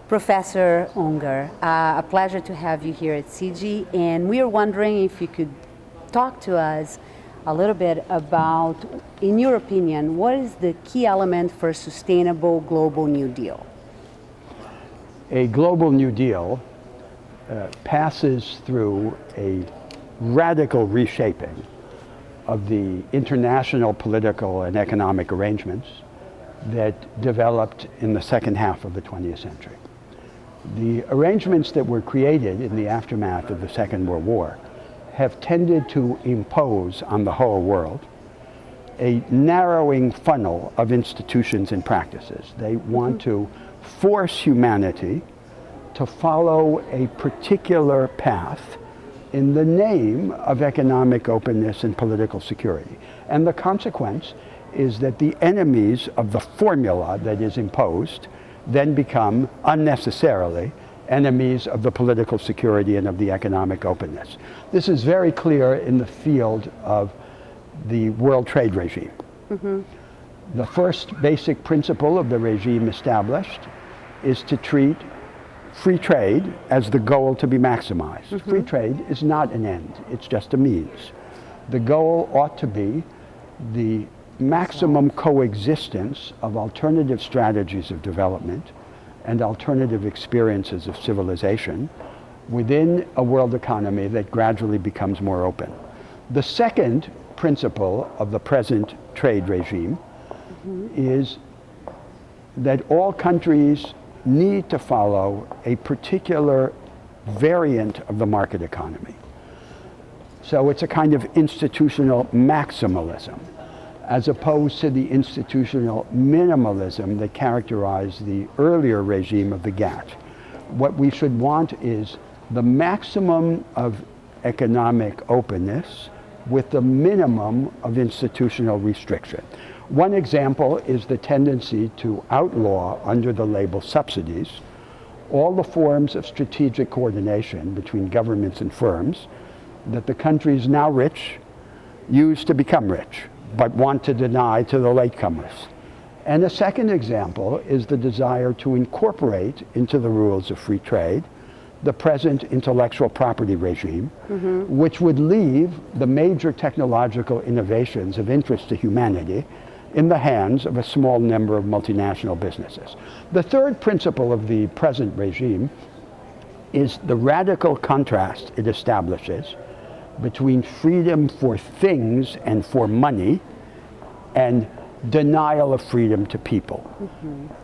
Professor Unger, a pleasure to have you here at CIGI, and we are wondering if you could talk to us a little bit about, in your opinion, what is the key element for a sustainable global New Deal? A global New Deal passes through a radical reshaping of the international political and economic arrangements that developed in the second half of the 20th century. The arrangements that were created in the aftermath of the Second World War have tended to impose on the whole world a narrowing funnel of institutions and practices. They want to force humanity to follow a particular path in the name of economic openness and political security. And the consequence is that the enemies of the formula that is imposed then become unnecessarily enemies of the political security and of the economic openness. This is very clear in the field of the world trade regime. The first basic principle of the regime established is to treat free trade as the goal to be maximized. Free trade is not an end, it's just a means. The goal ought to be the maximum coexistence of alternative strategies of development and alternative experiences of civilization within a world economy that gradually becomes more open. The second principle of the present trade regime is that all countries need to follow a particular variant of the market economy. So it's a kind of institutional maximalism, as opposed to the institutional minimalism that characterized the earlier regime of the GATT. What we should want is the maximum of economic openness with the minimum of institutional restriction. One example is the tendency to outlaw, under the label subsidies, all the forms of strategic coordination between governments and firms that the countries now rich use to become rich, but want to deny to the latecomers. And a second example is the desire to incorporate into the rules of free trade the present intellectual property regime, which would leave the major technological innovations of interest to humanity in the hands of a small number of multinational businesses. The third principle of the present regime is the radical contrast it establishes between freedom for things and for money and denial of freedom to people.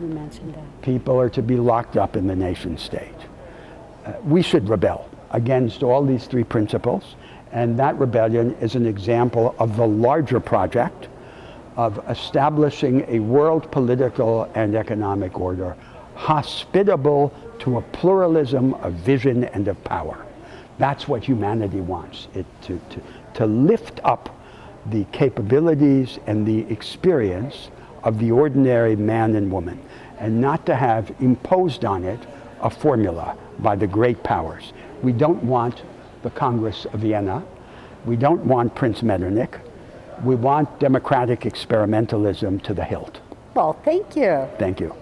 You mentioned that. People are to be locked up in the nation state. We should rebel against all these three principles, and that rebellion is an example of the larger project of establishing a world political and economic order hospitable to a pluralism of vision and of power. That's what humanity wants, to lift up the capabilities and the experience of the ordinary man and woman, and not to have imposed on it a formula by the great powers. We don't want the Congress of Vienna. We don't want Prince Metternich. We want democratic experimentalism to the hilt. Well, thank you. Thank you.